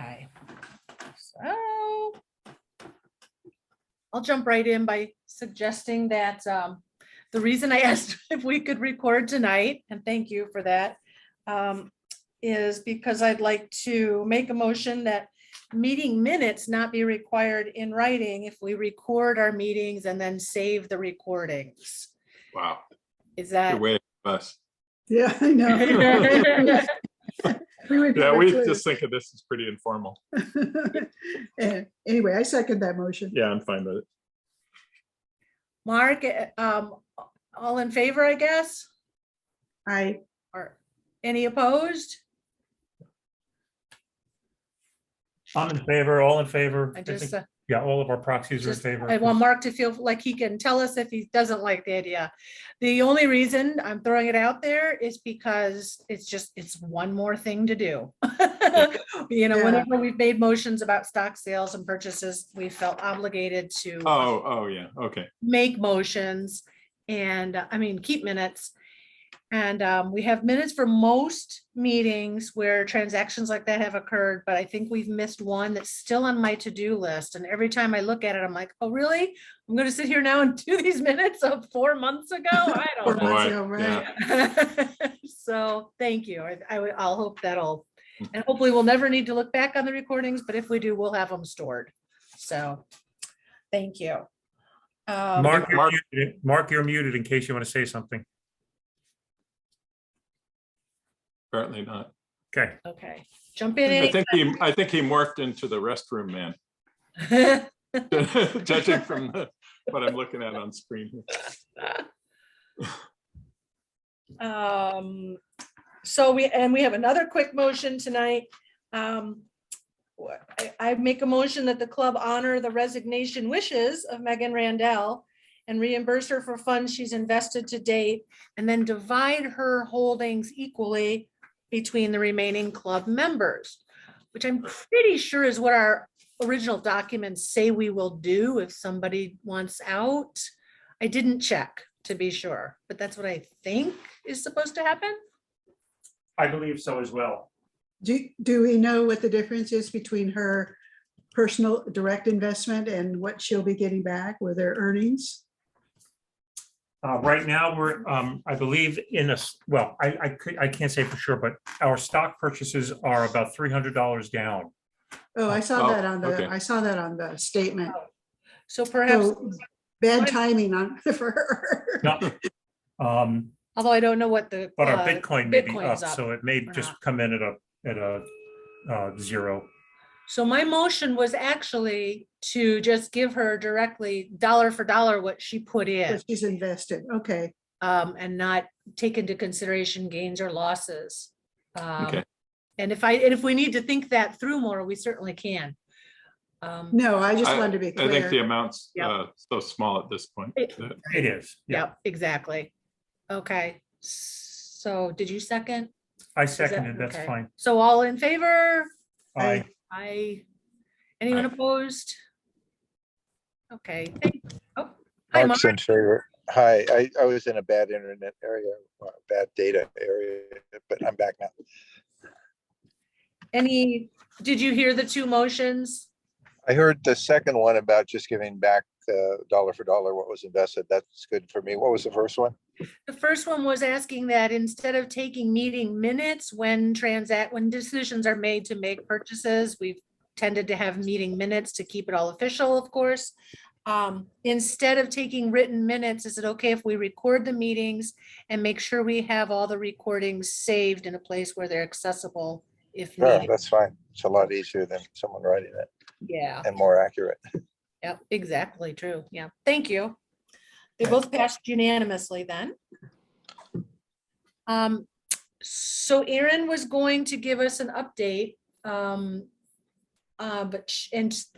Okay, so I'll jump right in by suggesting that the reason I asked if we could record tonight, and thank you for that, is because I'd like to make a motion that meeting minutes not be required in writing if we record our meetings and then save the recordings. Wow. Is that? You're way above us. Yeah, I know. Yeah, we just think of this as pretty informal. Anyway, I second that motion. Yeah, I'm fine with it. Mark, all in favor, I guess? Or any opposed? I'm in favor, all in favor. I just, think, yeah, all of our proxies are in favor. I want Mark to feel like he can tell us if he doesn't like the idea. The only reason I'm throwing it out there is because it's one more thing to do. You know, Yeah. whenever we've made motions about stock sales and purchases, we felt obligated to Oh, yeah. Okay. make motions and keep minutes. And we have minutes for most meetings where transactions like that have occurred, but I think we've missed one that's still on my to-do list. And every time I look at it, I'm like, oh, really? I'm going to sit here now and do these minutes of 4 months ago? I 4 don't know. months ago, right? Yeah. So thank you. I'll hope that'll, and hopefully we'll never need to look back on the recordings, but if we do, we'll have them stored. So thank you. Mark, Mark- you're muted in case you want to say something. Apparently not. Okay. Okay, jump in. I think he morphed into the restroom man, judging from what I'm looking at on screen here. So we have another quick motion tonight. I make a motion that the club honor the resignation wishes of Megan Randall and reimburse her for funds she's invested to date, and then divide her holdings equally between the remaining club members, which I'm pretty sure is what our original documents say we will do if somebody wants out. I didn't check to be sure, but that's what I think is supposed to happen. I believe so as well. Do we know what the difference is between her personal direct investment and what she'll be getting back? Were there earnings? Right now, we're, I believe in a, well, I can't say for sure, but our stock purchases are about $300 down. Oh, I saw that on okay. I saw that on the statement. So perhaps, So bad timing on for her. No, although I don't know what the. but our Bitcoin may be Bitcoin's up, so it may or just not. come in at a zero. So my motion was actually to just give her directly dollar for dollar what she put in, But she's invested. Okay. and not take into consideration gains or losses. Okay. And if we need to think that through more, we certainly can. No, I just I- wanted to be I think the clear. amount's Yep. so small at this point. It- that- It is. Yeah, Yep, exactly. Okay, so did you second? I Is that- seconded. That's okay. fine. So all in favor? Aye. Anyone Aye. opposed? Okay. Hi, Mark. Mark's in favor. Hi, I was in a bad internet area, bad data area, but I'm back now. Did you hear the two motions? I heard the second one about just giving back dollar for dollar what was invested. That's good for me. What was the first one? The first one was asking that instead of taking meeting minutes when decisions are made to make purchases, we've tended to have meeting minutes to keep it all official, of course. Instead of taking written minutes, is it okay if we record the meetings and make sure we have all the recordings saved in a place where they're accessible if Yeah, needed? that's fine. It's a lot easier than someone writing it Yeah, and more accurate. yep, exactly, true. Yeah, thank you. They both passed unanimously then. So Erin was going to give us an update. And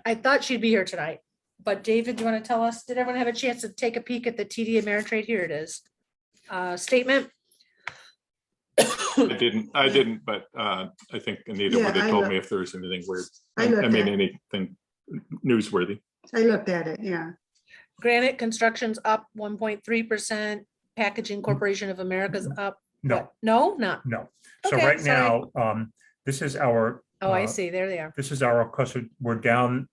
I thought she'd be here tonight. But David, do you want to tell us, did everyone have a chance to take a peek at the TD Ameritrade? Here it is. Statement. I didn't, but I think Anita Yeah, would have I told look- me if there was anything weird. I looked at it. Anything newsworthy. I looked at it, yeah. Granite Construction's up 1.3%. Packaging Corporation of America's up. No, what? No, not. no. So Okay, right sorry. now, this is our Oh, I Uh, see. There they are. This is our, because we're down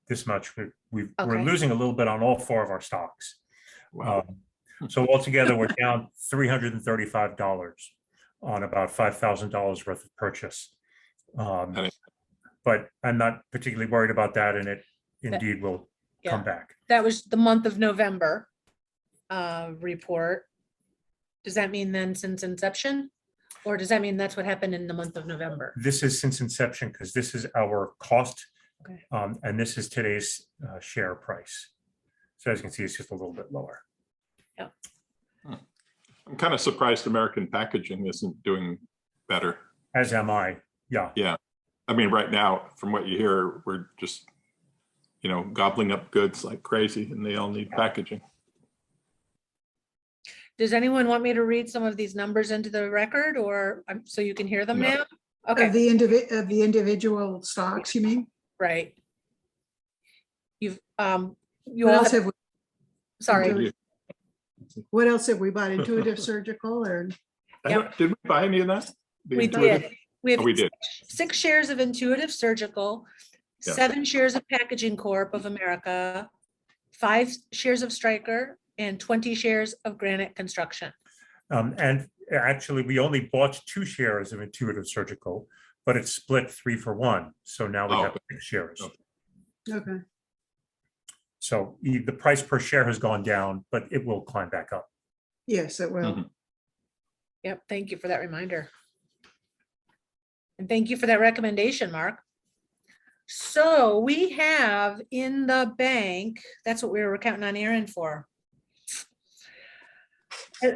this much. We're Okay. losing a little bit on all four of our stocks. Wow. So altogether, we're down $335 on about $5,000 worth of purchase. And But I'm not particularly worried about that, and it indeed will Yeah. come back. That was the month of November report. Does that mean then since inception? Or does that mean that's what happened in the month of November? This is since inception, because this is our cost, Okay. and this is today's share price. So as you can see, it's just a little bit lower. I'm kind of surprised American Packaging isn't doing better. As am I. Yeah. Yeah. I mean, right now, from what you hear, we're just, gobbling up goods like crazy, and they all need packaging. Does anyone want me to read some of these numbers into the record or so you can hear them No. now? Of Okay, the individual stocks, you mean? right. You've, you What all else have, have we, sorry, what else have we bought? Intuitive Surgical or? Did we buy any of that? The we Intuitive? did. We Oh, we did. 6 shares of Intuitive Surgical, Yeah. 7 shares of Packaging Corp of America, 5 shares of Stryker, and 20 shares of Granite Construction. And actually, we only bought 2 shares of Intuitive Surgical, but it's split 3 for 1. So now we Oh. have 6 shares. Okay. Okay, So the price per share has gone down, but it will climb back up. yes, it will. Mhm. Yep, thank you for that reminder. And thank you for that recommendation, Mark. So we have in the bank, that's what we were counting on Aaron for.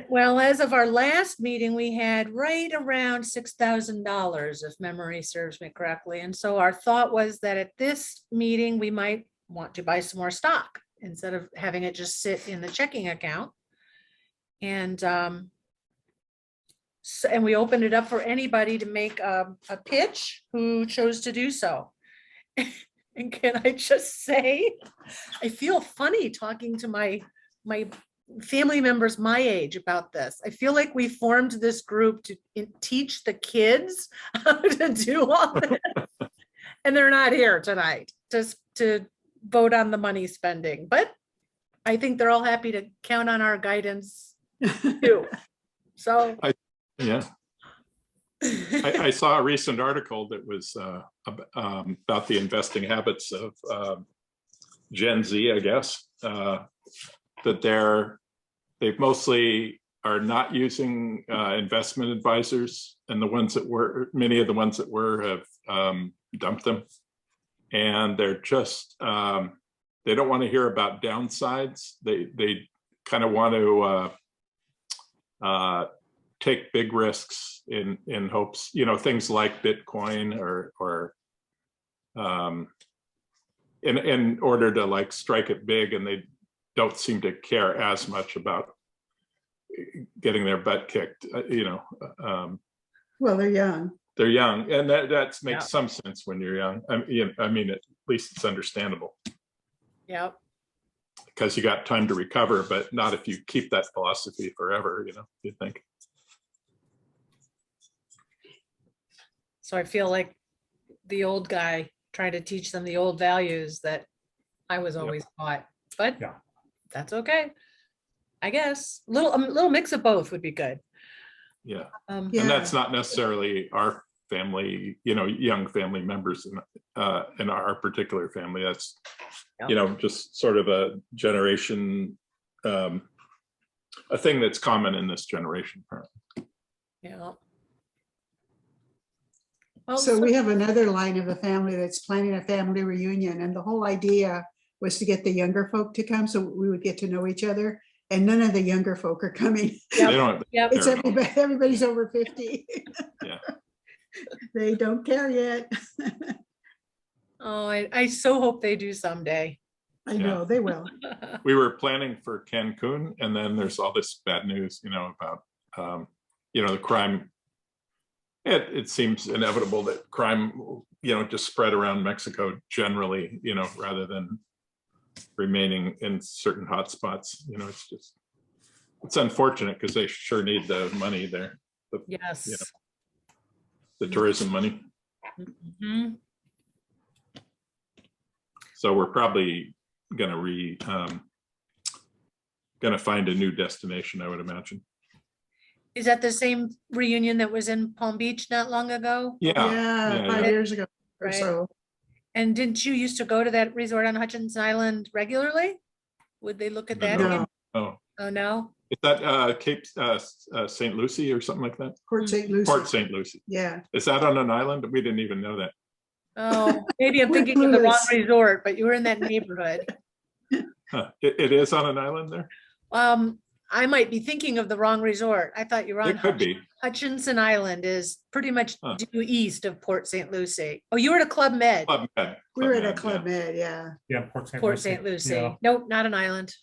Well, as of our last meeting, we had right around $6,000, if memory serves me correctly. And so our thought was that at this meeting, we might want to buy some more stock instead of having it just sit in the checking account. And and we opened it up for anybody to make a pitch who chose to do so. And can I just say, I feel funny talking to my family members my age about this. I feel like we formed this group to teach the kids how to do all this. And they're not here tonight just to vote on the money spending, but I think they're all happy to count on our guidance too. So. Yeah. I saw a recent article that was about the investing habits of Gen Z, I guess, that they mostly are not using investment advisors, and many of the ones that were have dumped them, and they're just they don't want to hear about downsides. They kind of want to take big risks in hopes, things like Bitcoin or in order to like strike it big, and they don't seem to care as much about getting their butt kicked, Well, they're young. they're young, and that makes Yeah. some sense when you're young. I mean, at least it's understandable Yep. because you got time to recover, but not if you keep that philosophy forever, you think. So I feel like the old guy trying to teach them the old values that I was always taught, but Yeah. that's okay. I guess a little mix of both would be good. Yeah. Yeah. And that's not necessarily our family, young family members in our particular family. That's, just sort of a generation, a thing that's common in this generation. Yeah. Well, So we have another line of the family that's planning a family reunion, and the whole idea was to get the younger folk to come so we would get to know each other. And none of the younger folk are coming. Yep. They don't. Yep. It's everybody's over 50. Yeah. They don't care yet. Oh, I so hope they do someday. I know, they will. We were planning for Cancun, and then there's all this bad news, about, the crime. It seems inevitable that crime will, just spread around Mexico generally, rather than remaining in certain hotspots. It's unfortunate because they sure need the money there, Yes. the tourism money. Mhm. So we're probably gonna gonna find a new destination, I would imagine. Is that the same reunion that was in Palm Beach not long ago? Yeah, Yeah, yeah, 5 years ago or Right. so. And didn't you used to go to that resort on Hutchinson Island regularly? Would they look at that No. again? Oh, Oh, no? is that Cape St. Lucie or something like that? Port St. Lucie. Port St. Lucie. Yeah. Is that on an island? We didn't even know that. Oh, maybe I'm We're thinking of the wrong clueless. resort, but you were in that neighborhood. Huh. It is on an island there? I might be thinking of the wrong resort. I thought you were on It could be. Hutchinson Island is pretty much Huh. due east of Port St. Lucie. Oh, you were at a Club Med, Club Med. We were at a Med, Club yeah. Med, yeah. Yeah, Port St. Port Lucie. St. Lucie. Yeah. Nope, not an island.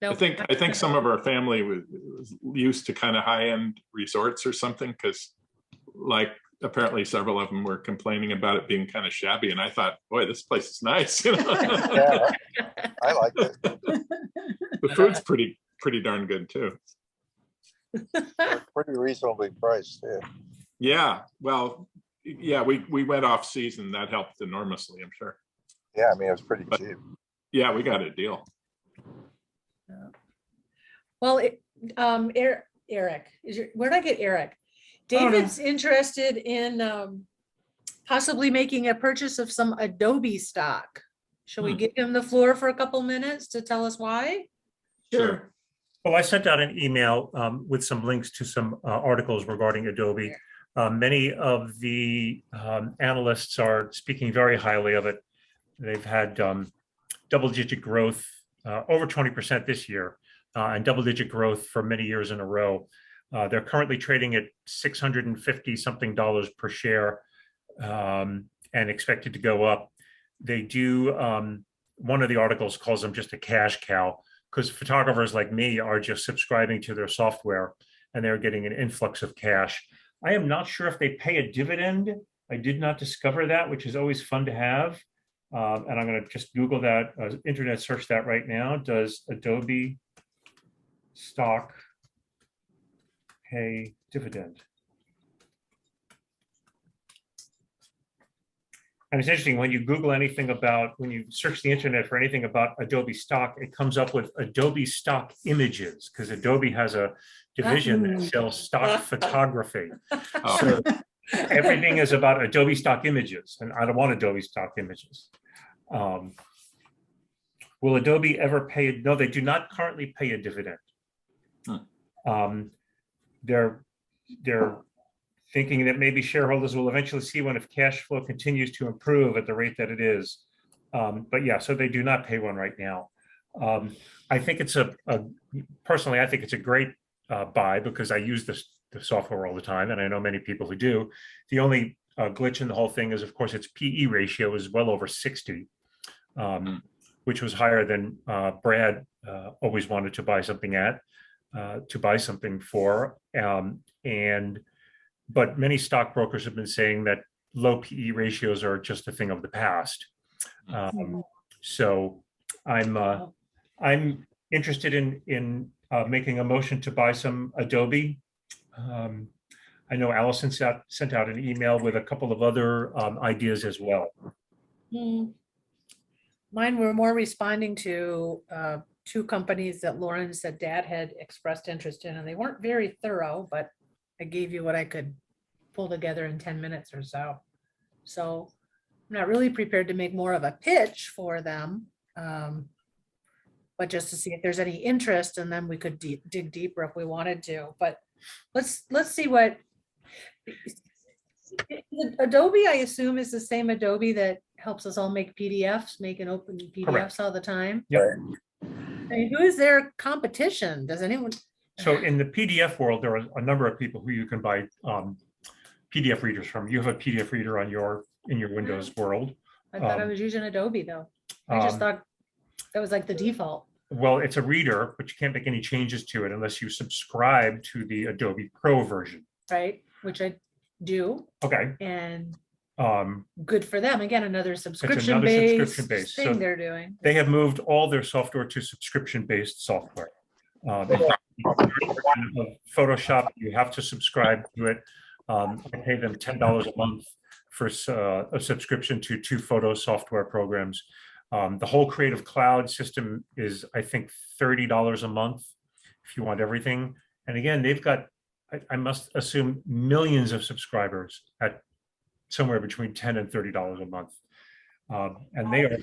I Nope. think some of our family was used to kind of high-end resorts or something, because like apparently several of them were complaining about it being kind of shabby, and I thought, boy, this place is nice. You know? Yeah, I like it. The food's pretty darn good too. They're pretty reasonably priced, yeah. Yeah, well, yeah, we went off season. That helped enormously, I'm sure. Yeah, I mean, it was pretty But- cheap. Yeah, we got a deal. Well, Eric, where'd I get Eric? don't know. David's interested in possibly making a purchase of some Adobe stock. Shall we Hmm. give him the floor for a couple minutes to tell us why? Sure. Well, I sent out an email with some links to some articles regarding Adobe. Many of the analysts are speaking very highly of it. They've had double-digit growth, over 20% this year, and double-digit growth for many years in a row. They're currently trading at $650-something per share, and expected to go up. They do, one of the articles calls them just a cash cow, because photographers like me are just subscribing to their software and they're getting an influx of cash. I am not sure if they pay a dividend. I did not discover that, which is always fun to have. And I'm going to just Google that, internet search that right now. Does Adobe stock pay dividend? And it's interesting, when you Google anything about, when you search the internet for anything about Adobe stock, it comes up with Adobe stock images, because Adobe has a division that sells stock photography. Oh, So everything is about Adobe stock images, and I don't want Adobe stock images. Will Adobe ever pay? No, they do not currently pay a dividend. They're thinking that maybe shareholders will eventually see one if cash flow continues to improve at the rate that it is. But yeah, so they do not pay one right now. I think it's personally, I think it's a great buy, because I use the software all the time, and I know many people who do. The only glitch in the whole thing is, of course, its PE ratio is well over 60, which was higher than Brad always wanted to buy something for. But many stockbrokers have been saying that low PE ratios are just a thing of the past. So I'm interested in making a motion to buy some Adobe. I know Allison sent out an email with a couple of other ideas as well. Mine were more responding to two companies that Lauren said Dad had expressed interest in, and they weren't very thorough, but I gave you what I could pull together in 10 minutes or so. So I'm not really prepared to make more of a pitch for them, but just to see if there's any interest, and then we could dig deeper if we wanted to. But let's see what Adobe, I assume, is the same Adobe that helps us all make PDFs, make and open PDFs Correct. all the time. Yep. I mean, who is their competition? Does anyone? So in the PDF world, there are a number of people who you can buy PDF readers from. You have a PDF reader in your Windows world. I thought I was using Adobe though. I just thought that was like the default. Well, it's a reader, but you can't make any changes to it unless you subscribe to the Adobe Pro version. Right, which I do, Okay. and Um, good for them. Again, another subscription-based. subscription-based So thing they're doing. they have moved all their software to subscription-based software. Photoshop, you have to subscribe to it. I pay them $10 a month for a subscription to 2 photo software programs. The whole Creative Cloud system is, I think, $30 a month if you want everything. And again, they've got, I must assume, millions of subscribers at somewhere between $10 and $30 a month. And they are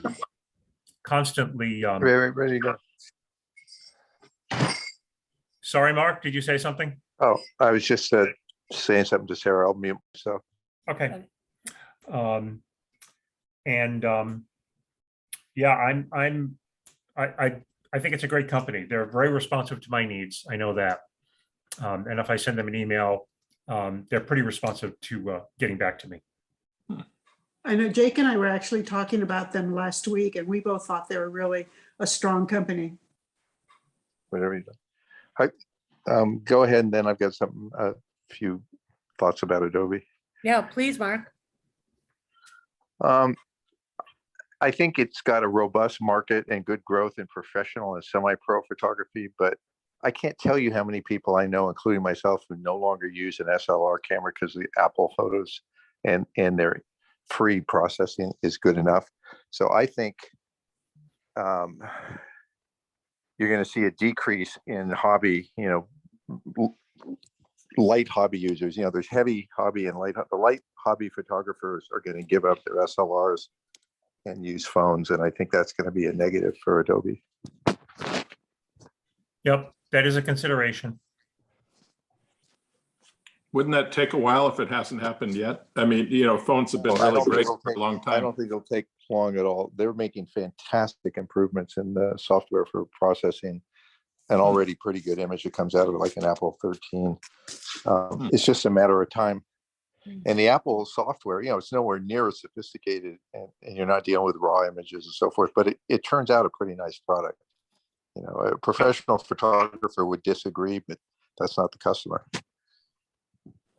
constantly. Ready to go. Sorry, Mark, did you say something? Oh, I was just saying something to Sarah. I'll mute myself. Okay. Yeah, I think it's a great company. They're very responsive to my needs. I know that. And if I send them an email, they're pretty responsive to getting back to me. I know Jake and I were actually talking about them last week, and we both thought they were really a strong company. Whatever you do. Go ahead, and then I've got a few thoughts about Adobe. Yeah, please, Mark. I think it's got a robust market and good growth in professional and semi-pro photography, but I can't tell you how many people I know, including myself, who no longer use an SLR camera because the Apple photos and their free processing is good enough. So I think you're going to see a decrease in hobby, light hobby users. There's heavy hobby and the light hobby photographers are going to give up their SLRs and use phones. And I think that's going to be a negative for Adobe. Yep, that is a consideration. Wouldn't that take a while if it hasn't happened yet? I mean, phones have been Well, I really don't think great it'll for a long I time. don't think it'll take long at all. They're making fantastic improvements in the software for processing an already pretty good image that comes out of like an Apple 13. It's just a matter of time. And the Apple software, it's nowhere near as sophisticated, and you're not dealing with raw images and so forth, but it turns out a pretty nice product. A professional photographer would disagree, but that's not the customer.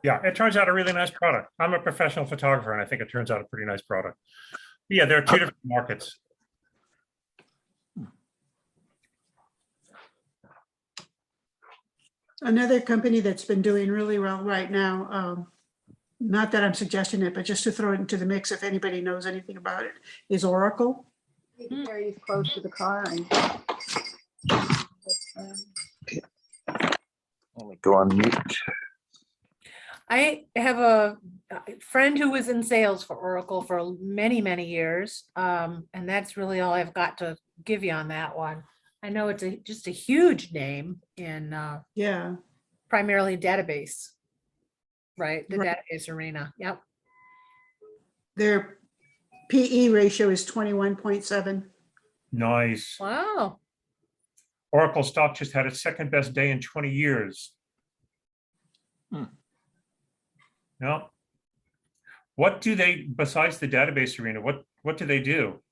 Yeah, it turns out a really nice product. I'm a professional photographer, and I think it turns out a pretty nice product. Yeah, there are 2 different markets. Another company that's been doing really well right now, not that I'm suggesting it, but just to throw it into the mix, if anybody knows anything about it, is Oracle. Very close to the car and. Let me go on mute. I have a friend who was in sales for Oracle for many, many years. And that's really all I've got to give you on that one. I know it's just a huge name in Yeah, primarily database, right? The Right. database arena. Yep. their PE ratio is 21.7. Nice. Wow. Oracle stock just had its second best day in 20 years. Yeah. What do they, besides the database arena, what do they do?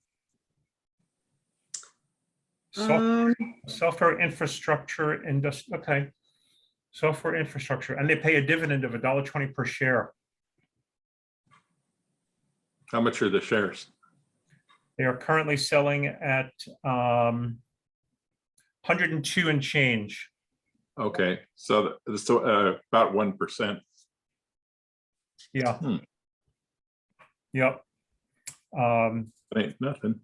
Software infrastructure, okay. Software infrastructure, and they pay a dividend of $1.20 per share. How much are the shares? They are currently selling at 102 and change. Okay, so about 1%. Yeah. Yep. Ain't nothing.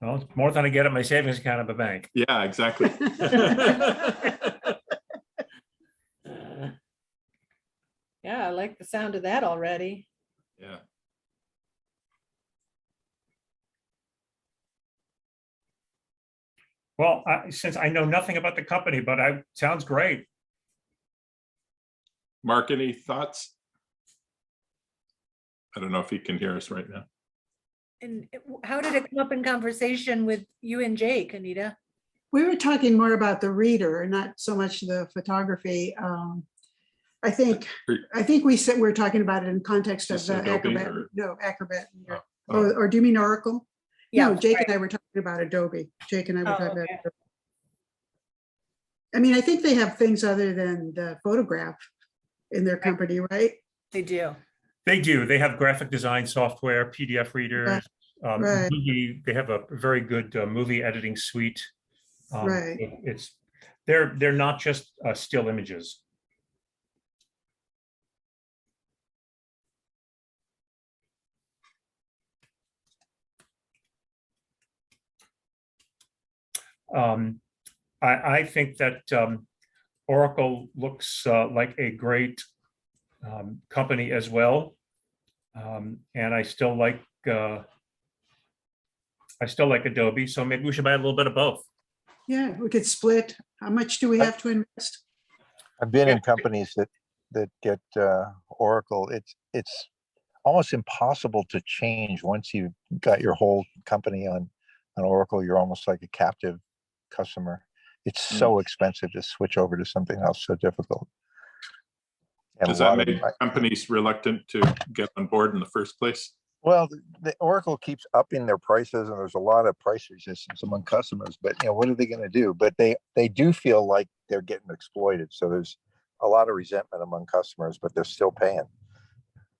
Well, it's more than I get at my savings account at the bank. Yeah, exactly. Yeah, I like the sound of that already. Yeah. Well, since I know nothing about the company, but sounds great. Mark, any thoughts? I don't know if he can hear us right now. And how did it come up in conversation with you and Jake, Anita? We were talking more about the reader and not so much the photography. I think we said we're talking about it in context of Just the Adobe Acrobat. or- No, Acrobat. Oh. Or do you mean Oracle? Yeah. No, Jake and I were talking about Adobe. Jake and I were Oh, talking about. okay. Adobe. I mean, I think they have things other than the photograph in their company, right? They do. They do. They have graphic design software, PDF readers. Right. They have a very good movie editing suite. Right. They're not just still images. I think that Oracle looks like a great company as well. And I still like Adobe, so maybe we should buy a little bit of both. Yeah, we could split. How much do we have to invest? I've been in companies that get Oracle. It's almost impossible to change once you've got your whole company on Oracle. You're almost like a captive customer. It's so expensive to switch over to something else, so difficult. And Does a lot that of make companies reluctant to get on board in the first place? well, the Oracle keeps upping their prices, and there's a lot of price resistance among customers. But what are they going to do? But they do feel like they're getting exploited. So there's a lot of resentment among customers, but they're still paying.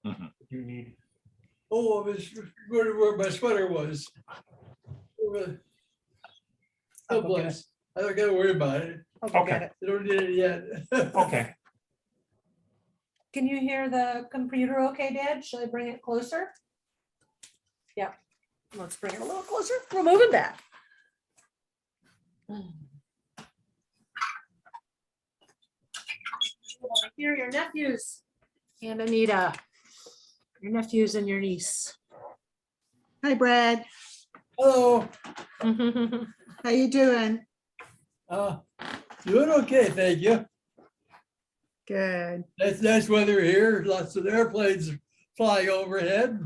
You need. Oh, I was going to where my sweater was. Someplace. I don't gotta worry about it. I'll go get Okay. it. I don't need it yet. Okay. Can you hear the computer okay, Dad? Should I bring it closer? Yeah, let's bring it a little closer. We're moving back. Here are your nephews and Anita, your nephews and your niece. Hi, Brad. Hello, How you doing? doing okay, thank you. Good. That's nice weather here. Lots of airplanes flying overhead.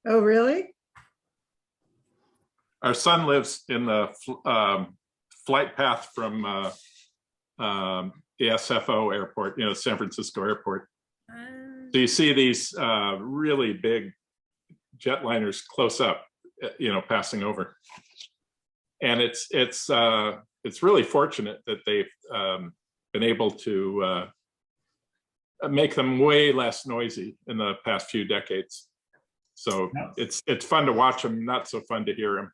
Oh, really? Our son lives in the flight path from the SFO airport, San Francisco airport. So you see these really big jetliners close up, passing over. And it's really fortunate that they've been able to make them way less noisy in the past few decades. So it's fun to watch them, not so fun to hear them,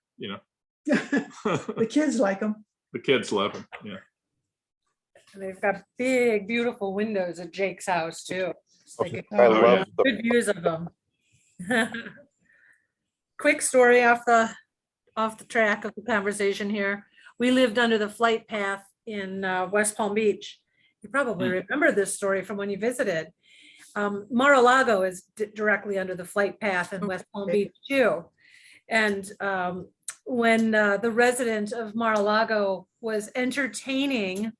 The kids like them. The kids love them, yeah. And they've got big, beautiful windows at Jake's house too. So they get I love the good views of them. Quick story off the track of the conversation here. We lived under the flight path in West Palm Beach. You probably remember this story from when you visited. Mar-a-Lago is directly under the flight path in West Palm Beach too. And when the resident of Mar-a-Lago was entertaining,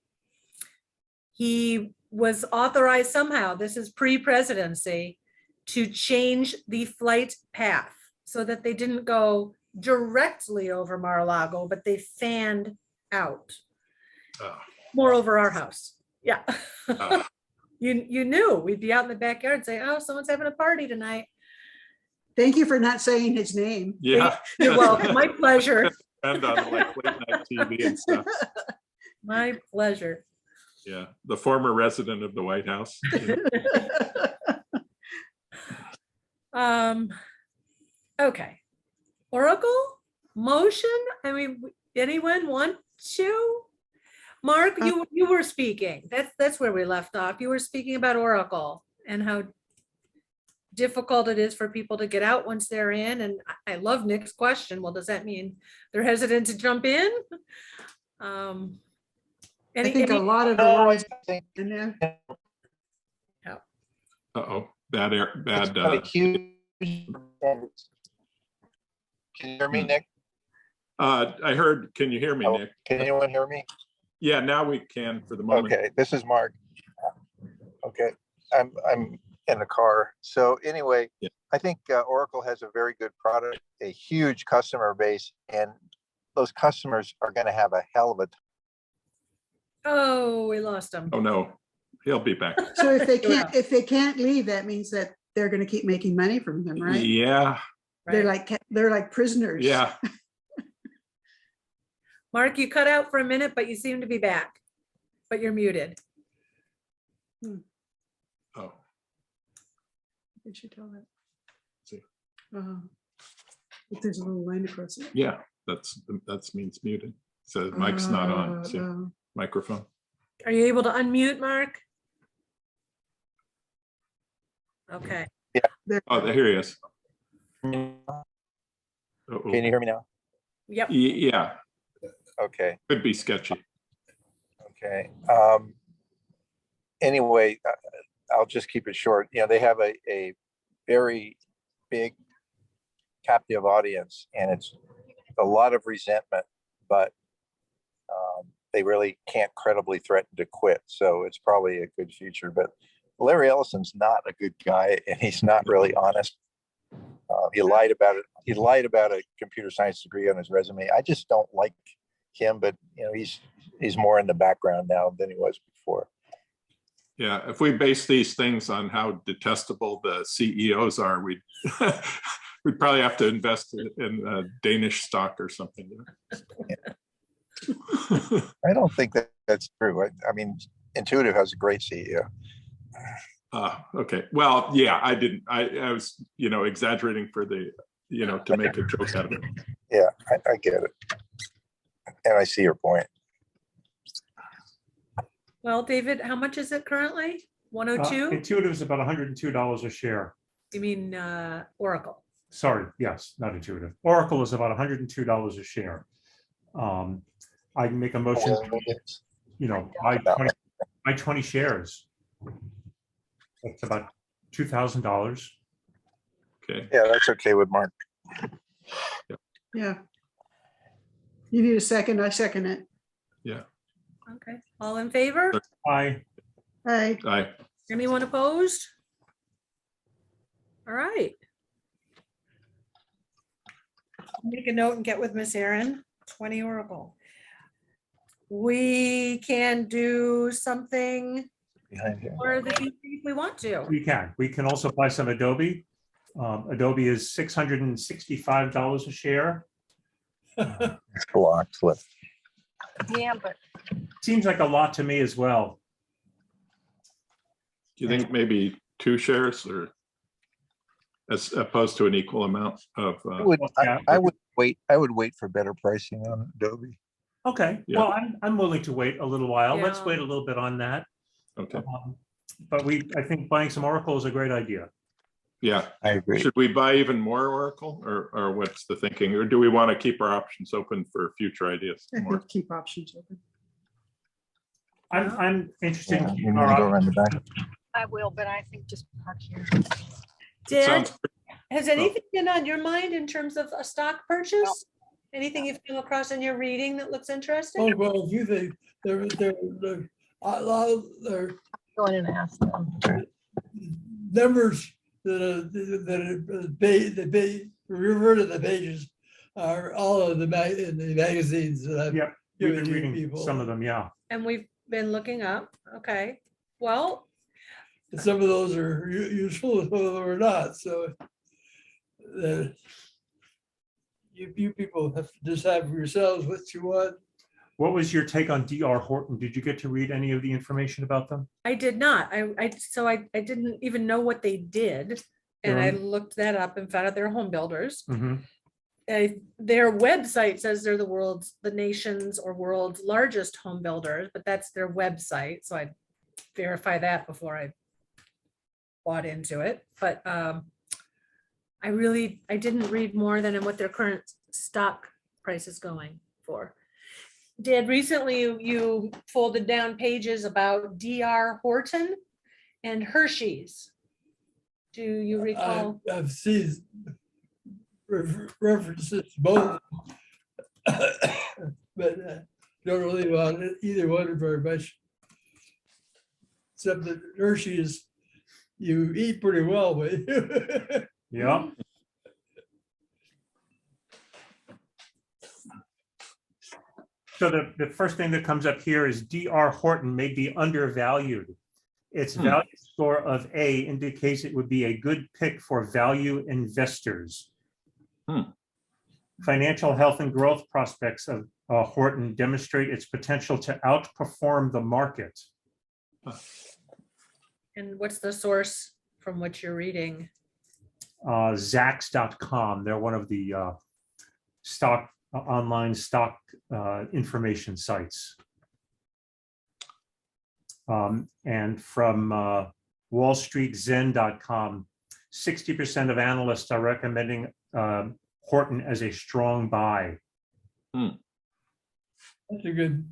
he was authorized somehow, this is pre-presidency, to change the flight path so that they didn't go directly over Mar-a-Lago, but they fanned out. More over our house. Yeah. You knew we'd be out in the backyard and say, oh, someone's having a party tonight. Thank you for not saying his name. Yeah. You're welcome. My pleasure. And on like late night TV and stuff. My pleasure. Yeah, the former resident of the White House. Okay. Oracle motion. I mean, anyone want to? Mark, you were speaking. That's where we left off. You were speaking about Oracle and how difficult it is for people to get out once they're in. And I love Nick's question. Well, does that mean they're hesitant to jump in? I think a lot of the world's in there. Uh-oh, bad. huge. Can you hear me, Nick? I heard, can you hear me, Nick? Can anyone hear me? Yeah, now we can for the moment. Okay, this is Mark. Okay, I'm in the car. So anyway, Yeah. I think Oracle has a very good product, a huge customer base, and those customers are going to have a hell of a time. Oh, we lost him. Oh, no, he'll be back. So if they can't leave, that means that they're going to keep making money from them, right? Yeah, They're like prisoners. yeah. Mark, you cut out for a minute, but you seem to be back, but you're muted. Oh, They should tell that. See. If there's a little line across it. yeah, that's means muted. So mic's not on. See, microphone. Are you able to unmute, Mark? Okay. Oh, here he is. Can you hear me now? Yep. Yeah. Okay, Could be sketchy. okay. Anyway, I'll just keep it short. You know, they have a very big captive audience, and it's a lot of resentment, but they really can't credibly threaten to quit. So it's probably a good future. But Larry Ellison's not a good guy, and he's not really honest. He lied about it. He lied about a computer science degree on his resume. I just don't like him, but you know, he's more in the background now than he was before. Yeah, if we base these things on how detestable the CEOs are, we'd we'd probably have to invest in Danish stock or something. I don't think that's true. I mean, Intuitive has a great CEO. Okay. Well, yeah, I didn't. I was, exaggerating for the, to make a joke out of it. Yeah, I get it. And I see your point. Well, David, how much is it currently? 102? Intuitive is about $102 a share. You mean Oracle? Sorry, yes, not Intuitive. Oracle is about $102 a share. I can make a motion, buy 20 shares. It's about $2,000. Okay. Yeah, that's okay with Mark. Yeah. You need a second, I second it. Yeah. Okay, all in favor? Aye. Aye. Aye. Anyone opposed? All right. Make a note and get with Miss Erin, 20 Oracle. We can do something Behind you. for the VC if we want to. We can. We can also buy some Adobe. Adobe is $665 a share. It's blocked. Look. Yeah, but Seems like a lot to me as well. Do you think maybe 2 shares or as opposed to an equal amount of? I would wait. I would wait for better pricing on Adobe. Okay, Yeah. well, I'm willing to wait a little while. Let's Yeah. wait a little bit on that. Okay. But I think buying some Oracle is a great idea. Yeah. I agree. Should we buy even more Oracle or what's the thinking? Or do we want to keep our options open for future ideas? I More? think keep options open. I'm interested Yeah, in you keeping want to go our around the back? I will, but I think just park here. It Dan, sounds has anything been on your mind in terms of a stock purchase? Anything you've come across in your reading that looks interesting? Oh, well, if you think they're a lot of their Go in and ask them. numbers they refer to the pages are all of the in the magazines that I've Yep, we've given been you reading people. some of them, yeah. And we've been looking up, okay. Well, And some of those are useful, some of them are not, so you people have to decide for yourselves what you want. What was your take on DR Horton? Did you get to read any of the information about them? I did not. I didn't even know what they did. And I looked that up and found out they're home builders. Mhm. Their website says they're the nation's or world's largest home builders, but that's their website. So I verify that before I bought into it. But I didn't read more than what their current stock price is going for. Did recently you folded down pages about DR Horton and Hershey's. Do you recall? I've seen references to both, but don't really want either one very much. Except that Hershey's, you eat pretty well with. Yeah. So the first thing that comes up here is DR Horton may be undervalued. Its value score of A indicates it would be a good pick for value investors. Financial health and growth prospects of Horton demonstrate its potential to outperform the market. And what's the source from which you're reading? Zacks.com. They're one of the online stock information sites. And from wallstreetzen.com, 60% of analysts are recommending Horton as a strong buy. That's a good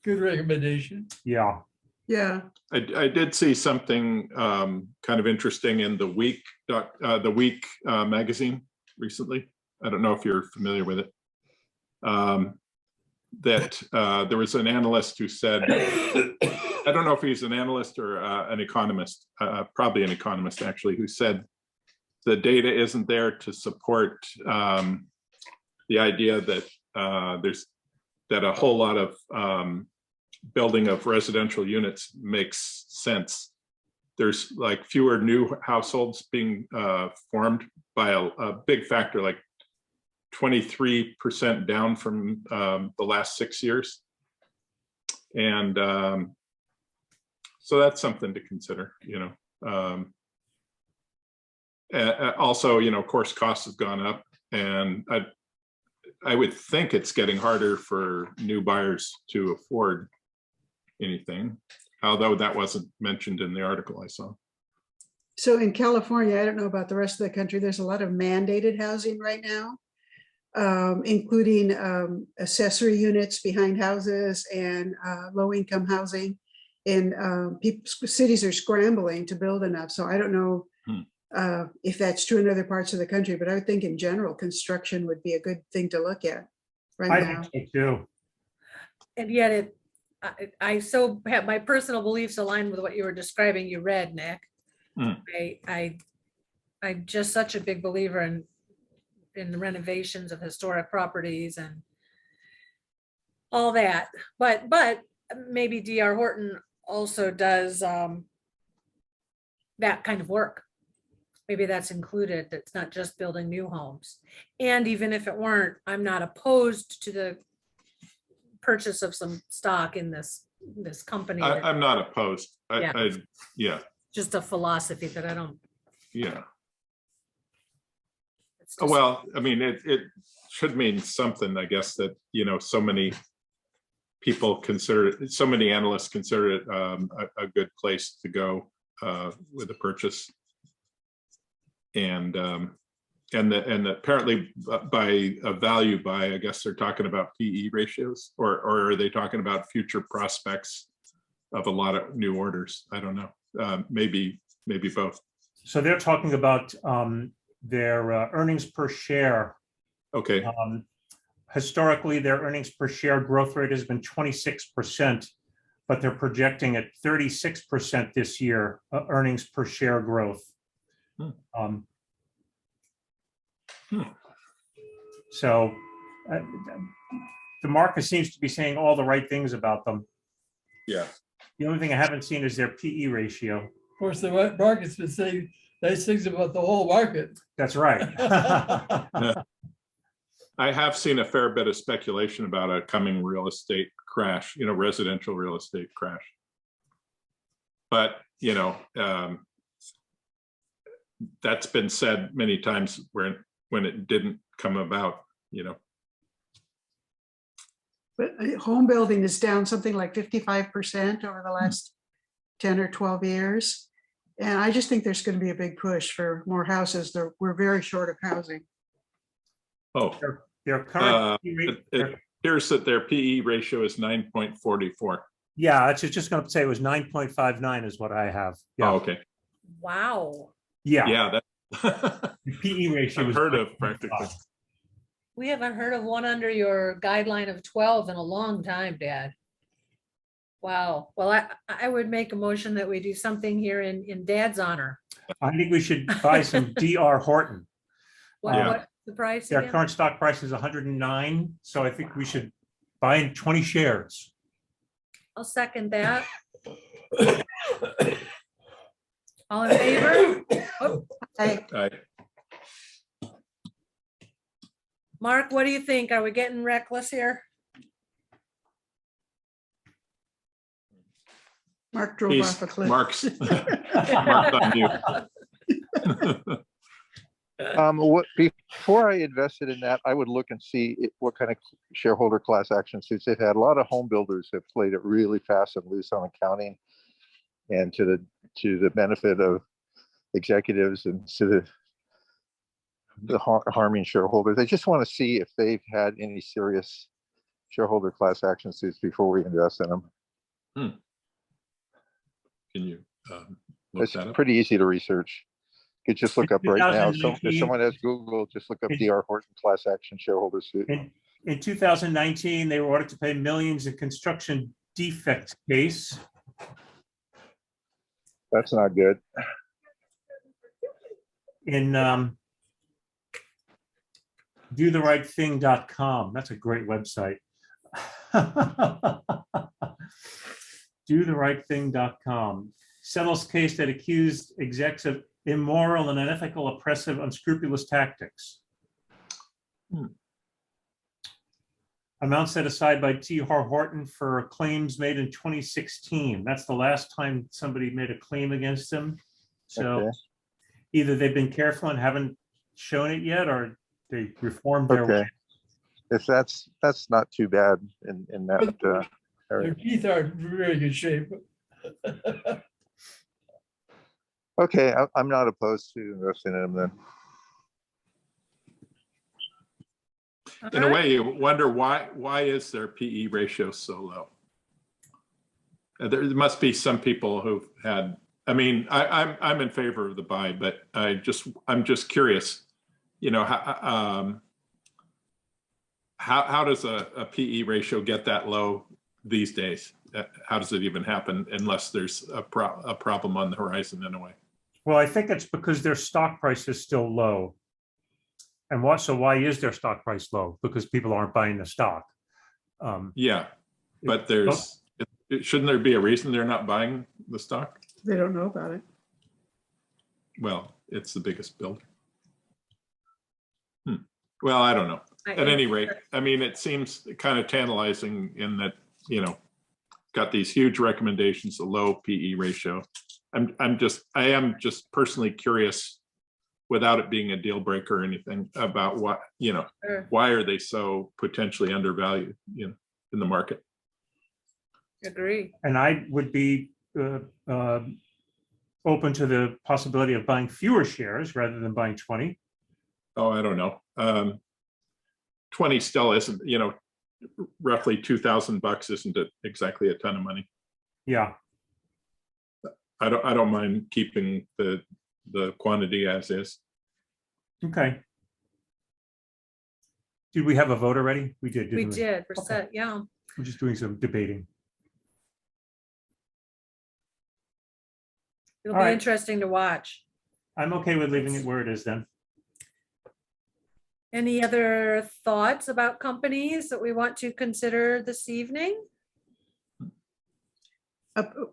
recommendation. Yeah. Yeah, I did see something kind of interesting in the Week magazine recently. I don't know if you're familiar with it. That there was an analyst who said, I don't know if he's an analyst or an economist, probably an economist actually, who said the data isn't there to support the idea that that a whole lot of building of residential units makes sense. There's like fewer new households being formed by a big factor, like 23% down from the last 6 years. And so that's something to consider, also, of course, costs have gone up, and I would think it's getting harder for new buyers to afford anything, although that wasn't mentioned in the article I saw. so in California, I don't know about the rest of the country, there's a lot of mandated housing right now, including accessory units behind houses and low-income housing. And cities are scrambling to build enough. So I don't know if that's true in other parts of the country, but I would think in general, construction would be a good thing to look at right I now. think so too. And yet I so have my personal beliefs align with what you were describing, you read, Nick. Mm. I'm just such a big believer in the renovations of historic properties and all that. But maybe D.R. Horton also does that kind of work. Maybe that's included. It's not just building new homes. And even if it weren't, I'm not opposed to the purchase of some stock in this company. I'm not opposed. Yeah. Just a philosophy that I don't. Yeah. It's just- Well, I mean, it should mean something, I guess, that, so many people consider it, so many analysts consider it a good place to go with a purchase. And apparently by a value buy, I guess they're talking about PE ratios, or are they talking about future prospects of a lot of new orders? I don't know. Maybe both. So they're talking about their earnings per share. Okay. Historically, their earnings per share growth rate has been 26%, but they're projecting at 36% this year, earnings per share growth. So the market seems to be saying all the right things about them. Yeah. The only thing I haven't seen is their PE ratio. Of course, the market's been saying nice things about the whole market. That's right. I have seen a fair bit of speculation about a coming real estate crash, residential real estate crash. But, that's been said many times when it didn't come about, But home building is down something like 55% over the last 10 or 12 years. And I just think there's going to be a big push for more houses. We're very short of housing. Oh, Their current PE rate, it appears that their PE ratio is 9.44. yeah, I was just going to say it was 9.59 is what I have. Yeah. Oh, okay. Wow. Yeah. Yeah, that The PE ratio I've was heard 9.5. of practically. We haven't heard of one under your guideline of 12 in a long time, Dad. Wow. Well, I would make a motion that we do something here in Dad's honor. I think we should buy some DR Horton. What's the price Their again? current stock price is 109. So I think we should buy 20 shares. I'll second that. All in favor? Oh, Hey, Mark, what do you think? Are we getting reckless here? Mark drove off a cliff. Mark's on mute. Before I invested in that, I would look and see what kind of shareholder class action suits they've had. A lot of home builders have played it really fast and loose on accounting, and to the benefit of executives and to the harming shareholders. I just want to see if they've had any serious shareholder class action suits before we invest in them. Can you look It's that up? pretty easy to research. You could just look up right now. So if 2019 someone has Google, just look up in- DR Horton class action shareholder suit. In 2019, they were ordered to pay millions in construction defect case. That's not good. In dotherightthing.com. That's a great website. Dotherightthing.com settles case that accused execs of immoral and unethical, oppressive, unscrupulous tactics. Amount set aside by T.R. Horton for claims made in 2016. That's the last time somebody made a claim against him. So Okay. either they've been careful and haven't shown it yet, or they reformed their Okay. If that's not too bad in that Their area. teeth are in very good shape. Okay, I'm not opposed to investing in them then. In a way, you wonder why is their PE ratio so low? There must be some people who've had. I mean, I'm in favor of the buy, but I'm just curious. You know, how does a PE ratio get that low these days? How does it even happen unless there's a problem on the horizon in a way? Well, I think it's because their stock price is still low. And why is their stock price low? Because people aren't buying the stock. Yeah, but shouldn't there be a reason they're not buying the stock? They don't know about it. Well, it's the biggest builder. Well, I don't know. At any rate, I mean, it seems kind of tantalizing in that, you know, got these huge recommendations, a low PE ratio. I am just personally curious, without it being a deal breaker or anything, about what, you know, why are they so potentially undervalued, you know, in the market? Agree. And I would be open to the possibility of buying fewer shares rather than buying 20. Oh, I don't know. 20 still isn't, you know, roughly $2,000 isn't it exactly a ton of money. Yeah. I don't mind keeping the quantity as is. Okay. Did we have a vote already? We did, We didn't we? did. We're Okay. set. Yeah. We're just doing some debating. It'll All be right. interesting to watch. I'm okay with leaving it where it is then. Any other thoughts about companies that we want to consider this evening?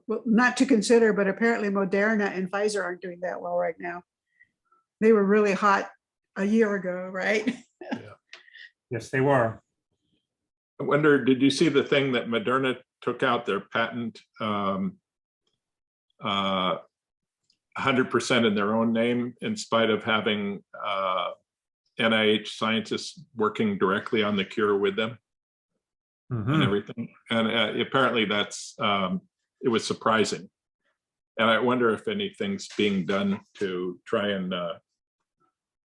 Well, not to consider, but apparently Moderna and Pfizer aren't doing that well right now. They were really hot a year ago, right? Yes, they were. I wonder, did you see the thing that Moderna took out their patent 100% in their own name, in spite of having NIH scientists working directly on the cure with them and everything? And apparently that's, it was surprising. And I wonder if anything's being done to try and,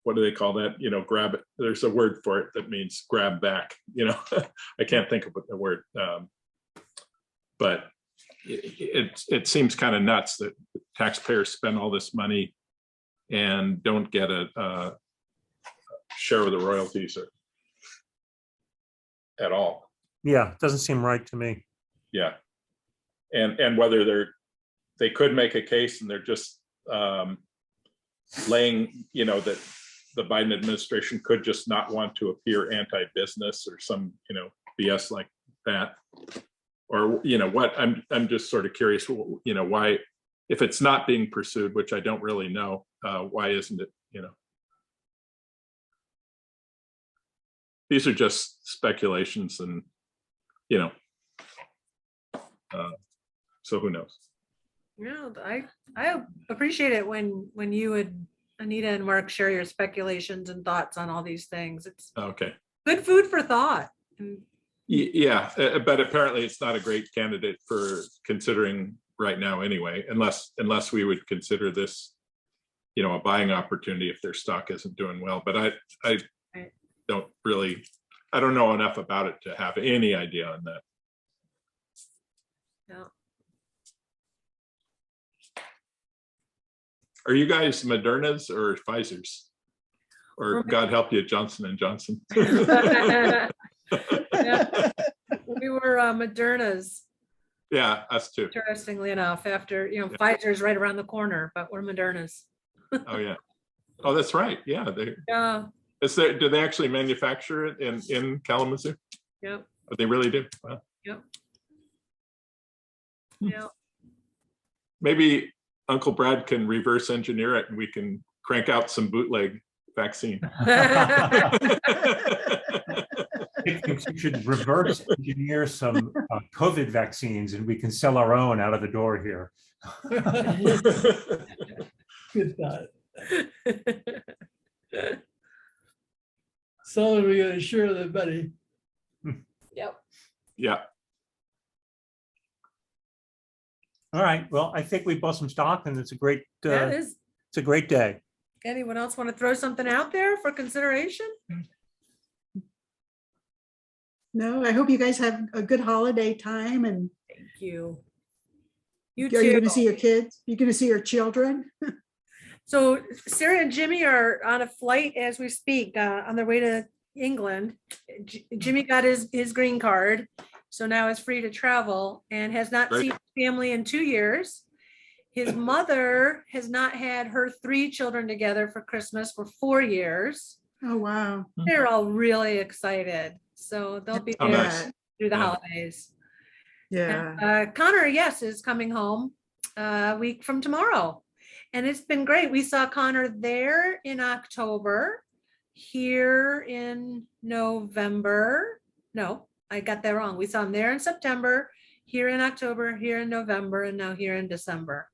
what do they call that? You know, grab it. There's a word for it that means grab back, you know. I can't think of the word. But it seems kind of nuts that taxpayers spend all this money and don't get a share of the royalties at all. Yeah, doesn't seem right to me. Yeah. And whether they could make a case and they're just laying, you know, that the Biden administration could just not want to appear anti-business or some, you know, BS like that. Or, you know, what I'm just sort of curious, you know, why, if it's not being pursued, which I don't really know, why isn't it, you know? These are just speculations and, you know, so who knows? Yeah, I appreciate it when you would, Anita and Mark, share your speculations and thoughts on all these things. It's Okay. good food for thought. And Yeah, but apparently it's not a great candidate for considering right now anyway, unless we would consider this, you know, a buying opportunity if their stock isn't doing well. But I don't really, I don't know enough about it to have any idea on that. Yeah. Are you guys Modernas or Pfizer's? Or God help you, Johnson and Johnson? Yeah, we were Moderna's, Yeah, us too. interestingly enough, after, Yeah. Pfizer's right around the corner, but we're Moderna's. Oh, yeah. Oh, that's right. Yeah. Yeah, Do they actually manufacture it in Kalamazoo? yep, Oh, they really do. Wow. yep. Hmm. Yeah. Maybe Uncle Brad can reverse engineer it and we can crank out some bootleg vaccine. I think you should reverse engineer some COVID vaccines and we can sell our own out of the door here. Good thought. So we're gonna share the money. Yep. Yeah. All right, well, I think we bought some stock and it's a great, That is, it's a great day. anyone else want to throw something out there for consideration? No, I hope you guys have a good holiday time, and Thank you. You are you going to see too. your kids? You're going to see your children? So Sarah and Jimmy are on a flight as we speak, on their way to England. Jimmy got his green card, so now is free to travel and has not Great. seen his family in 2 years. His mother has not had her 3 children together for Christmas for 4 years. Oh, wow. They're all really excited, so they'll be Oh, there nice. through the Yeah. holidays. Yeah. Connor, yes, is coming home a week from tomorrow. And it's been great. We saw Connor there in October, here in November. No, I got that wrong. We saw him there in September, here in October, here in November, and now here in December.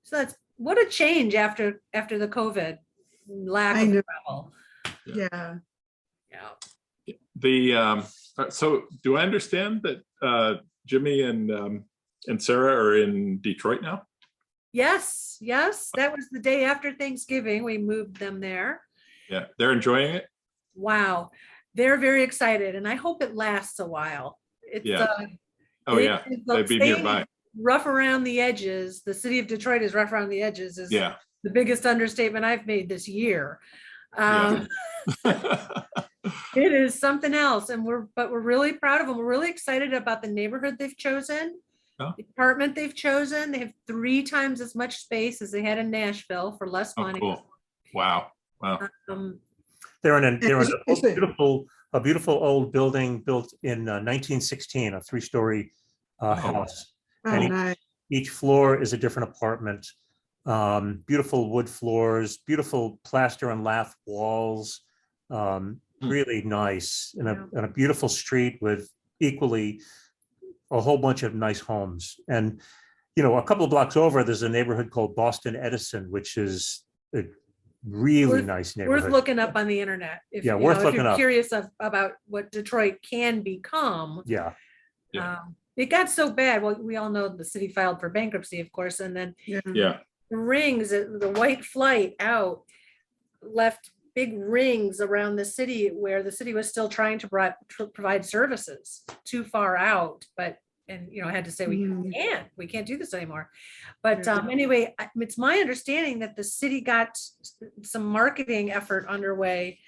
So that's what a change after the COVID lack I of know. travel. Yeah. Yeah. So do I understand that Jimmy and Sarah are in Detroit now? Yes, that was the day after Thanksgiving. We moved them there. Yeah, they're enjoying it. Wow, they're very excited, and I hope it lasts a while. It's Yeah. Oh, it yeah. is They'd be staying nearby. rough around the edges. The city of Detroit is rough around the edges is Yeah. the biggest understatement I've made this year. Yeah. It is something else, and we're really proud of them. We're really excited about the neighborhood they've chosen, Oh. the apartment they've chosen. They have 3 times as much space as they had in Nashville for less Oh, money. cool. Wow. Wow. They're in Is it- a beautiful old building built in 1916, a 3-story house. Oh, And nice. each floor is a different apartment. Beautiful wood floors, beautiful plaster and lath walls. Really nice, and a beautiful street with equally a whole bunch of nice homes. And a couple of blocks over, there's a neighborhood called Boston Edison, which is a really nice neighborhood. Worth looking up on the internet. If, Yeah, you worth know, if looking you're up. curious about what Detroit can become. Yeah. Yeah. It got so bad. Well, we all know the city filed for bankruptcy, of course, and then Yeah. the rings, the white flight out left big rings around the city where the city was still trying to provide services too far out, but had to say we can't do this anymore. But anyway, it's my understanding that the city got some marketing effort underway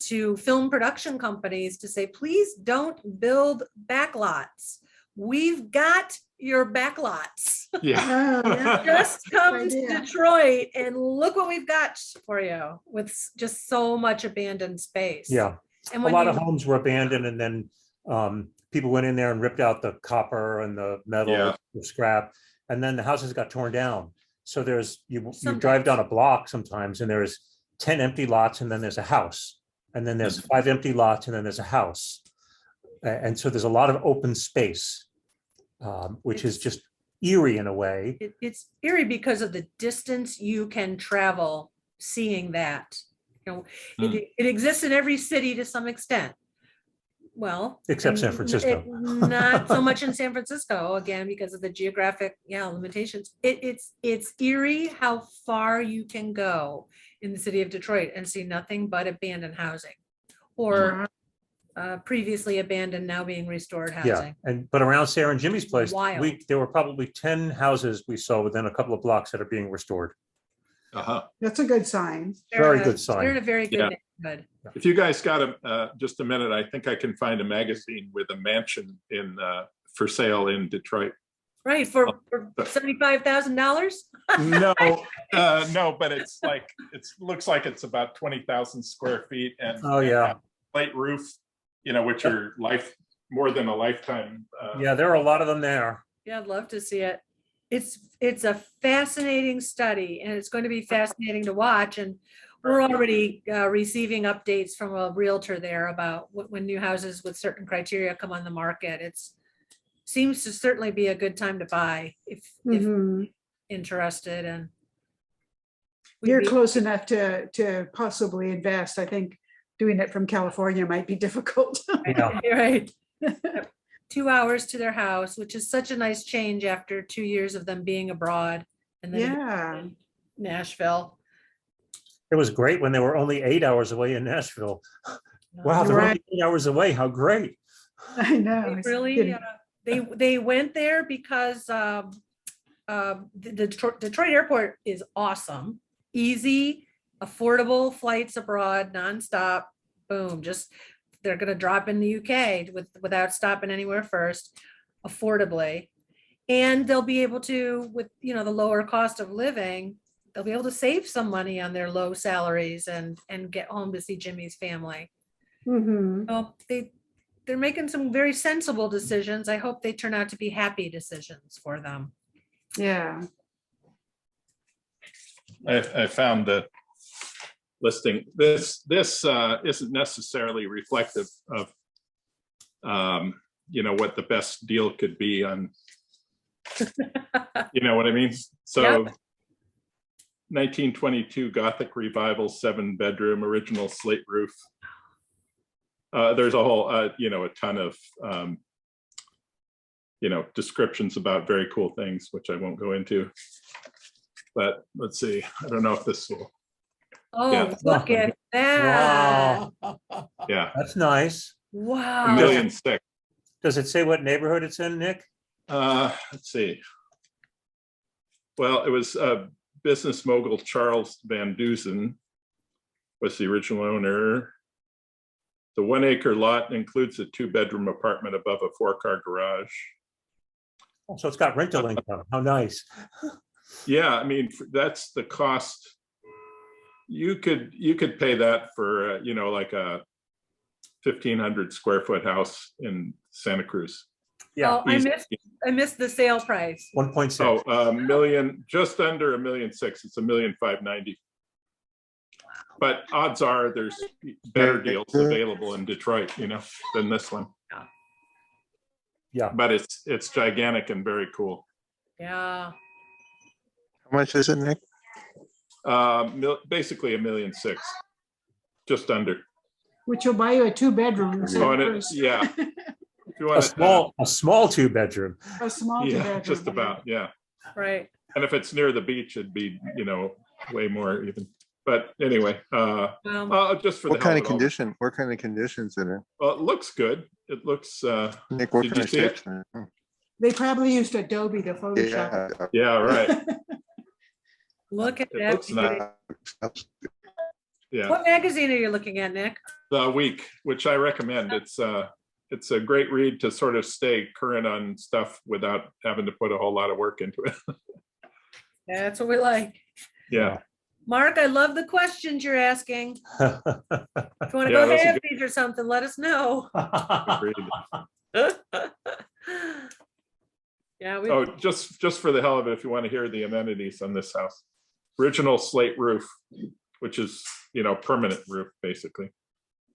to film production companies to say, please don't build backlots. We've got your backlots. Yeah. Oh, yeah. Just come to idea. Detroit and look what we've got for you with just so much abandoned space. Yeah. And A when lot you, of homes were abandoned, and then people went in there and ripped out the copper and the metal, Yeah. the scrap, and then the houses got torn down. So you drive Sometimes. down a block sometimes, and there's 10 empty lots, and then there's a house, and then there's 5 empty lots, and then there's a house, and so there's a lot of open space, which is just eerie in a way. it's eerie because of the distance you can travel seeing that. It exists in every city to some extent. Well, Except San Francisco. Not so much in San Francisco, again, because of the geographic limitations. It's eerie how far you can go in the city of Detroit and see nothing but abandoned housing or previously abandoned, now being restored Yeah, housing. but around Sarah and Jimmy's place, Wild. there were probably 10 houses we saw within a couple of blocks that are being restored. Uh-huh. That's a good sign. Very good They're in sign. a very Yeah. good neighborhood. If you guys got just a minute, I think I can find a magazine with a mansion in for sale in Detroit. Right, for $75,000? No, no, but it's like looks like it's about 20,000 square feet and Oh, yeah. and slate roof, which are more than a lifetime. Yeah, there are a lot of them there. Yeah, I'd love to see it. It's a fascinating study, and it's going to be fascinating to watch. And we're already receiving updates from a realtor there about when new houses with certain criteria come on the market. Seems to certainly be a good time to buy if Mhm. interested. And we'd You're be- close enough to possibly invest. I think doing it from California might be difficult. Yeah. Right. 2 hours to their house, which is such a nice change after 2 years of them being abroad and then Yeah, in Nashville. It was great when they were only 8 hours away in Nashville. Wow, they're Right. only 8 hours away. How great. I know. They It's really, getting- they went there because the Detroit airport is awesome, easy, affordable flights abroad, nonstop, boom, just, they're gonna drop in the UK without stopping anywhere first, affordably. And they'll be able to, with, the lower cost of living, they'll be able to save some money on their low salaries and get home to see Jimmy's family. Mhm. Well, they're making some very sensible decisions. I hope they turn out to be happy decisions for them. Yeah. I found the listing. This isn't necessarily reflective of what the best deal could be on. You know what I mean? So 1922 Gothic revival, 7-bedroom, original slate roof. There's a whole a ton of descriptions about very cool things, which I won't go into. But let's see. I don't know if this will. Oh, Yeah. look at that. Wow, Yeah, that's nice. Wow. $1,600,000. Does it say what neighborhood it's in, Nick? Let's see. Well, it was business mogul Charles Van Dusen was the original owner. The 1-acre lot includes a 2-bedroom apartment above a 4-car garage. Oh, so it's got rental income. How nice. Yeah, I mean, that's the cost. You could pay that for like a 1,500 square foot house in Santa Cruz. Yeah, Oh, I missed the sale price. 1.6. Oh, million, just under $1,600,000. It's $1,590,000. But odds are there's better deals available in Detroit, than this one. Yeah. But it's gigantic and very cool. Yeah. How much is it, Nick? Basically $1,600,000, just under. Which will buy you a 2-bedroom. in Santa Oh, and Cruz. yeah. If you A want small 2-bedroom. A small yeah, 2-bedroom. just about, yeah. Right. And if it's near the beach, it'd be, way more even. But anyway, just for the What kind of hell of it all. what kind of conditions in it? Well, it looks good. It looks, Nick, what Did kind you of see it? shapes? They probably used Adobe to Photoshop. Yeah. yeah, right. Look at It that. looks beauty. nice. Yeah, What magazine are you looking at, Nick? The Week, which I recommend. It's a great read to sort of stay current on stuff without having to put a whole lot of work into it. That's what we like. Yeah. Mark, I love the questions you're asking. If you want to Yeah, go those are half these or something, let us know. Agreed. Yeah, Oh, just for the hell of it, if you want to hear the amenities on this house. Original slate roof, which is, permanent roof, basically.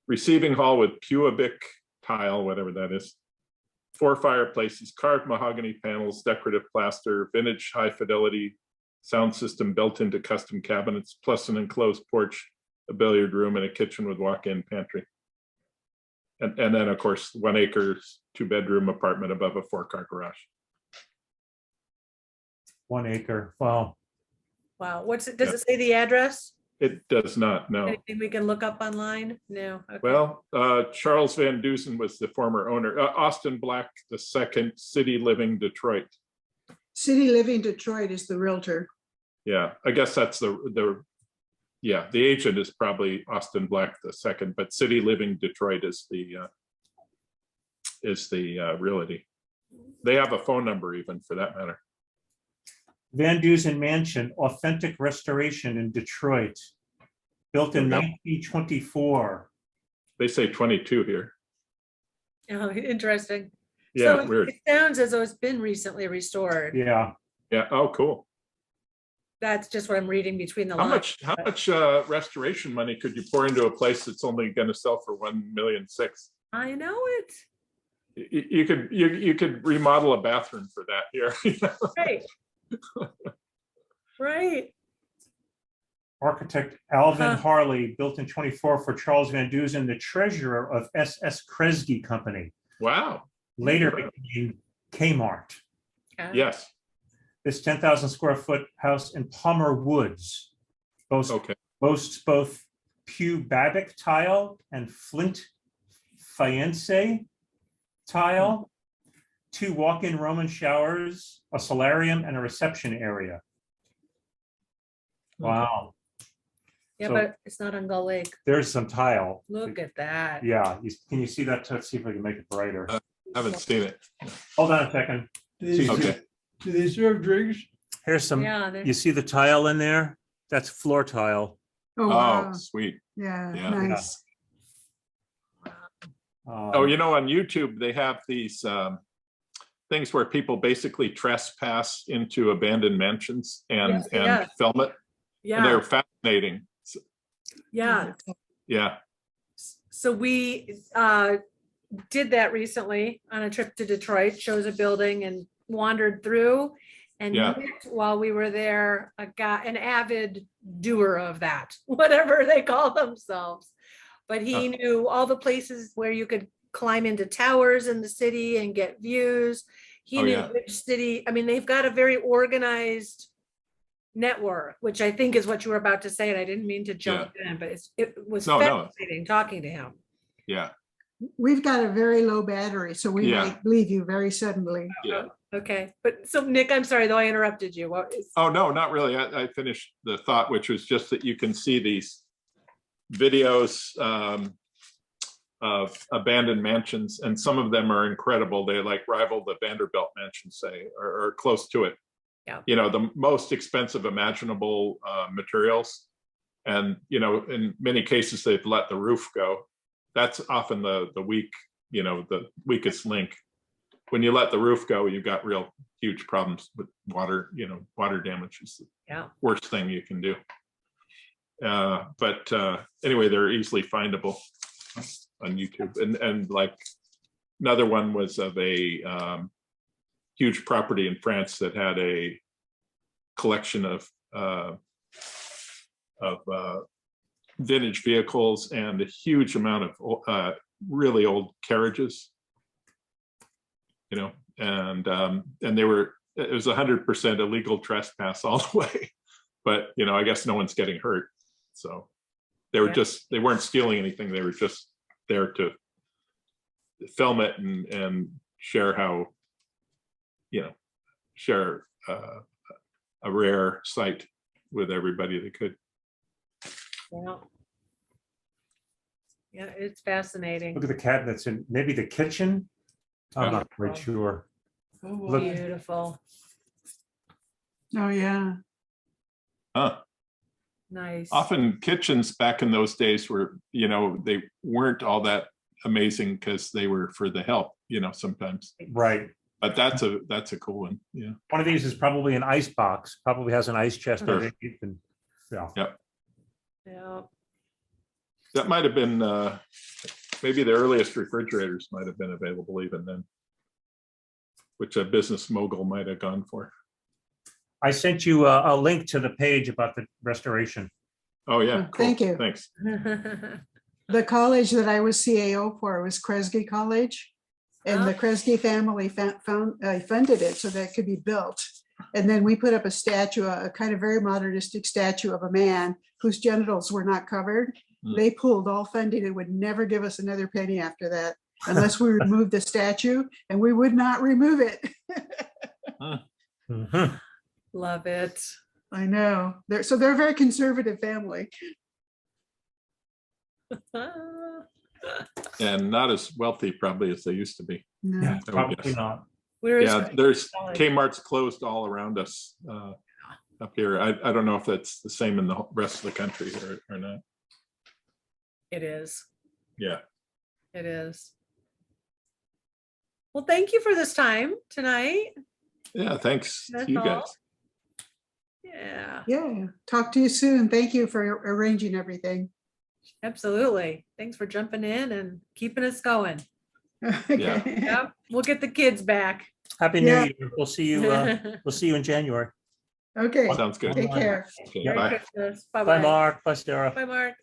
Receiving hall with pubic tile, whatever that is. 4 fireplaces, carved mahogany panels, decorative plaster, vintage high fidelity sound system built into custom cabinets, plus an enclosed porch, a billiard room, and a kitchen with walk-in pantry. And then, of course, 1 acre, 2-bedroom apartment above a 4-car garage. 1 acre. Wow. wow. Does it say the address? It does not, no. Anything we can look up online? No. Okay. Well, Charles Van Dusen was the former owner. Austin Black II, City Living Detroit. City Living Detroit is the realtor. Yeah, I guess that's the agent is probably Austin Black II, but City Living Detroit is the realty. They have a phone number even for that matter. Van Dusen Mansion, authentic restoration in Detroit, built in Yep. 1924. They say 22 here. Oh, interesting. Yeah, So weird. it sounds as though it's been recently restored. Yeah, Yeah. Oh, cool. That's just what I'm reading between the How lines. much restoration money could you pour into a place that's only going to sell for 1.6 million? I know it. You could remodel a bathroom for that here. Right. Right. architect Alvin Huh. Harley, built in 24 for Charles Van Dusen, the treasurer of SS Kresge Company, Wow. later became Kmart. Yes. This 10,000 square foot house in Palmer Woods Okay. boasts both Pew Babbitt tile and Flint Faience tile, 2 walk-in Roman showers, a solarium, and a reception area. Wow, Yeah, So- but it's not on Gull Lake. there's some tile. Look at that. Yeah, can you see that? Let's see if I can make it brighter. Haven't seen it. Hold on a second. Do they Okay. serve- do they serve drinks? Here's some, Yeah. there- you see the tile in there? That's floor tile. Oh, Oh, wow. sweet. Yeah, Yeah. nice. Oh, you know, on YouTube, they have these things where people basically trespass into abandoned mansions and Yeah. film it. And Yeah, they're fascinating. yeah. Yeah. So we did that recently on a trip to Detroit, chose a building and wandered through. And Yeah. met while we were there, an avid doer of that, whatever they call themselves. But he knew all the places where you could climb into towers in the city and get views. He Oh, knew yeah. which city, I mean, they've got a very organized network, which I think is what you were about to say, and I didn't mean to jump in, but it was No. fascinating talking to him. Yeah. We've got a very low battery, so we Yeah. might leave you very suddenly. Yeah. Okay, but so Nick, I'm sorry though, I interrupted you. What is? Oh, no, not really. I finished the thought, which was just that you can see these videos of abandoned mansions, and some of them are incredible. They like rival the Vanderbilt mansion, say, or close to it. Yeah. You know, the most expensive imaginable materials. And, you know, in many cases, they've let the roof go. That's often the weakest link. When you let the roof go, you've got real huge problems with water. You know, water damage is the Yeah. worst thing you can do. But anyway, they're easily findable on YouTube. And like another one was of a huge property in France that had a collection of vintage vehicles and a huge amount of really old carriages. You know, and it was 100% illegal trespass all the way. But, you know, I guess no one's getting hurt. So they were they weren't stealing anything. They were just there to film it and share how, you know, share a rare sight with everybody they could. Yeah. Yeah, it's fascinating. Look at the cabinets in maybe the kitchen. I'm not quite sure. Oh, wow. Look- Beautiful, Oh, yeah. Huh. nice. Often kitchens back in those days were, you know, they weren't all that amazing because they were for the help, you know, sometimes. Right. But that's a cool one. Yeah. One of these is probably an ice box, probably has an ice chest Sure. underneath and, yeah. Yeah. That might have been maybe the earliest refrigerators might have been available even then, which a business mogul might have gone for. I sent you a link to the page about the restoration. Oh, yeah. Cool. Thank you. Thanks. The college that I was CAO for was Kresge College. And the Ah. Kresge family funded it so that it could be built. And then we put up a statue, a kind of very modernistic statue of a man whose genitals were not covered. Hmm. They pulled all funding and would never give us another penny after that unless we removed the statue, and we would not remove it. Mhm. Love it. I know. They're a very conservative family. And not as wealthy probably as they used to be. No. Yeah, I would probably guess. not. Where is, Yeah, there's Golly. Kmart's closed all around us up here. I don't know if that's the same in the rest of the country or not. it is, Yeah. it is. Well, thank you for this time tonight. Yeah, thanks to That's you all. guys. Yeah, Yeah. Talk to you soon. Thank you for arranging everything. absolutely. Thanks for jumping in and keeping us going. Okay. Yep, we'll get the kids back. Happy New Yeah. Year. We'll see you in January. Okay. Sounds good. Take care. Okay, Merry bye. Christmas. Bye, Bye-bye. Mark. Bye, Sarah. Bye, Mark.